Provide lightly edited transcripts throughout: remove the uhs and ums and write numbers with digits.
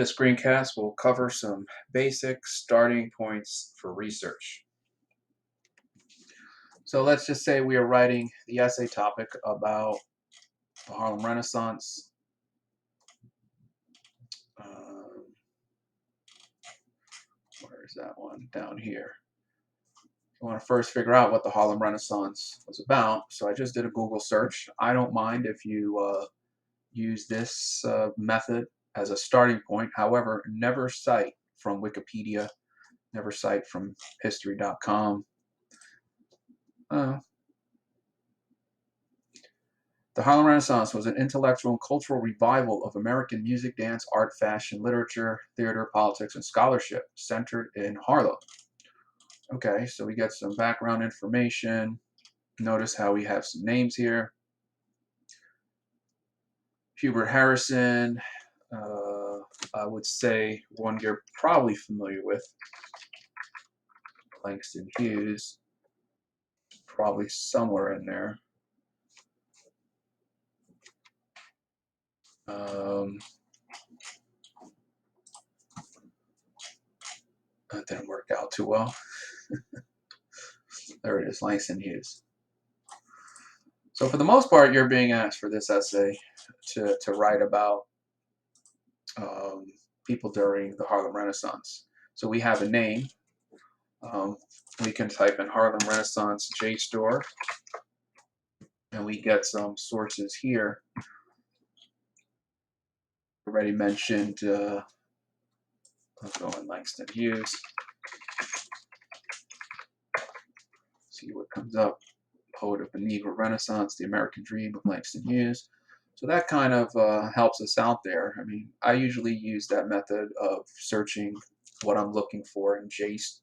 This screencast will cover some basic starting points for research. So let's just say we are writing the essay topic about the Harlem Renaissance. Um, where is that one? Down here. You want to first figure out what the Harlem Renaissance was about. So I just did a Google search. I don't mind if you use this method as a starting point. However, never cite from Wikipedia, never cite from history.com. The Harlem Renaissance was an intellectual and cultural revival of American music, dance, art, fashion, literature, theater, politics, and scholarship centered in Harlem. Okay, so we get some background information. Notice how we have some names here. Hubert Harrison, I would say one you're probably familiar with. Langston Hughes, probably somewhere in there. That didn't work out too well. There it is, Langston Hughes. So for the most part, you're being asked for this essay to write about people during the Harlem Renaissance. So we have a name. We can type in Harlem Renaissance JSTOR, and we get some sources here. Already mentioned, I'll go in Langston Hughes. See what comes up. Poet of the Negro Renaissance, The American Dream of Langston Hughes. So that kind of helps us out there. I mean, I usually use that method of searching what I'm looking for in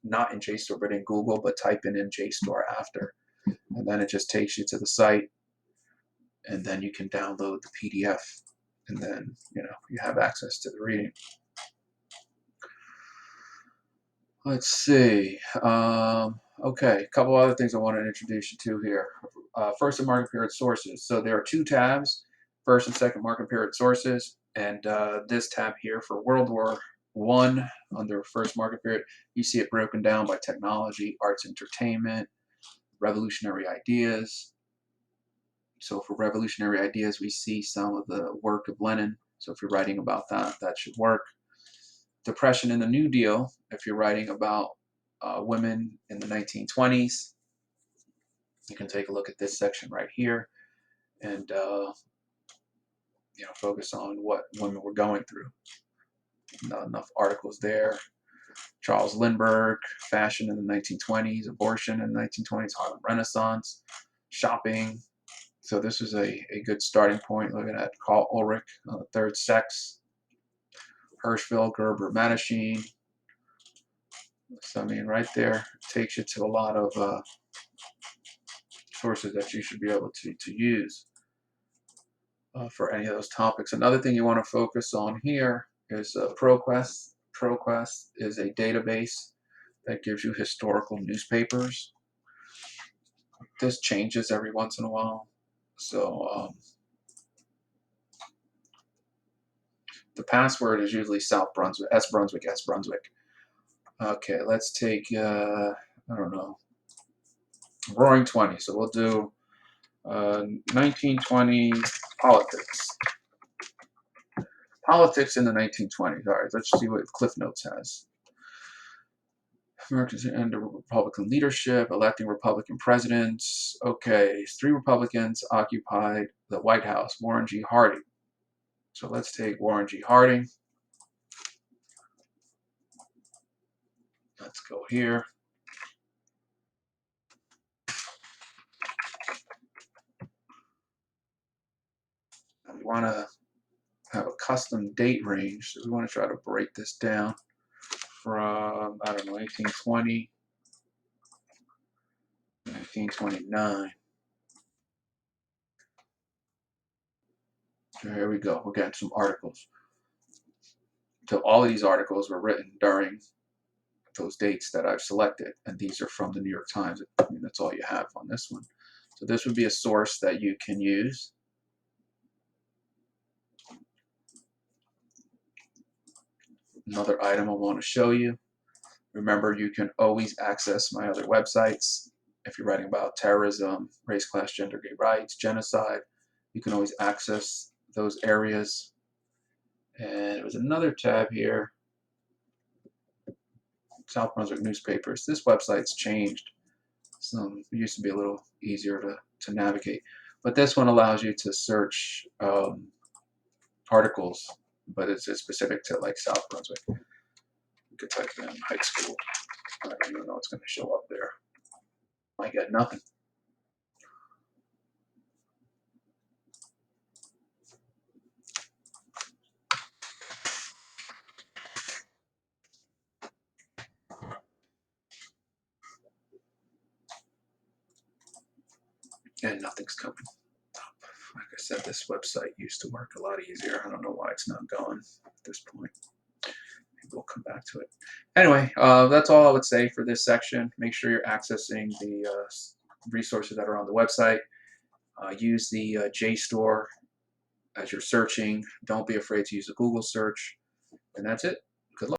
not in JSTOR, but in Google, but type in JSTOR after. And then it just takes you to the site, and then you can download the PDF, and then, you have access to the reading. Let's see. Okay, a couple other things I want to introduce you to here. First and market period sources. So there are two tabs, first and second market period sources, and this tab here for World War I under first market period, you see it broken down by technology, arts, entertainment, revolutionary ideas. So for revolutionary ideas, we see some of the work of Lenin. So if you're writing about that, that should work. Depression and the New Deal, if you're writing about women in the 1920s, you can take a look at this section right here and focus on what women were going through. Not enough articles there. Charles Lindbergh, fashion in the 1920s, abortion in the 1920s, Harlem Renaissance, shopping. So this is a good starting point, looking at Carl Ulrich, Third Sex, Hirschfeld, Gerber, Mattachine. So I mean, right there takes you to a lot of sources that you should be able to use for any of those topics. Another thing you want to focus on here is ProQuest. ProQuest is a database that gives you historical newspapers. This changes every once in a while. So the password is usually South Brunswick, S. Brunswick, S. Brunswick. Okay, let's take, I don't know, Roaring 20. So we'll do 1920 politics. Politics in the 1920s. All right, let's see what Cliff Notes has. Americans under Republican leadership, electing Republican presidents. Okay, 3 Republicans occupied the White House. Warren G. Harding. So let's take Warren G. Harding. Let's go here. And we want to have a custom date range. So we want to try to break this down from, I don't know, 1820, 1929. So here we go. We're getting some articles. So all of these articles were written during those dates that I've selected, and these are from the New York Times. I mean, that's all you have on this one. So this would be a source that you can use. Another item I want to show you. Remember, you can always access my other websites. If you're writing about terrorism, race, class, gender, gay rights, genocide, you can always access those areas. And there's another tab here, South Brunswick newspapers. This website's changed. It used to be a little easier to navigate. But this one allows you to search articles, but it's specific to like South Brunswick. You could type in high school. I don't even know what's going to show up there. I get nothing. And nothing's coming up. Like I said, this website used to work a lot easier. I don't know why it's not going at this point. Maybe we'll come back to it. Anyway, that's all I would say for this section. Make sure you're accessing the resources that are on the website. Use the JSTOR as you're searching. Don't be afraid to use a Google search. And that's it.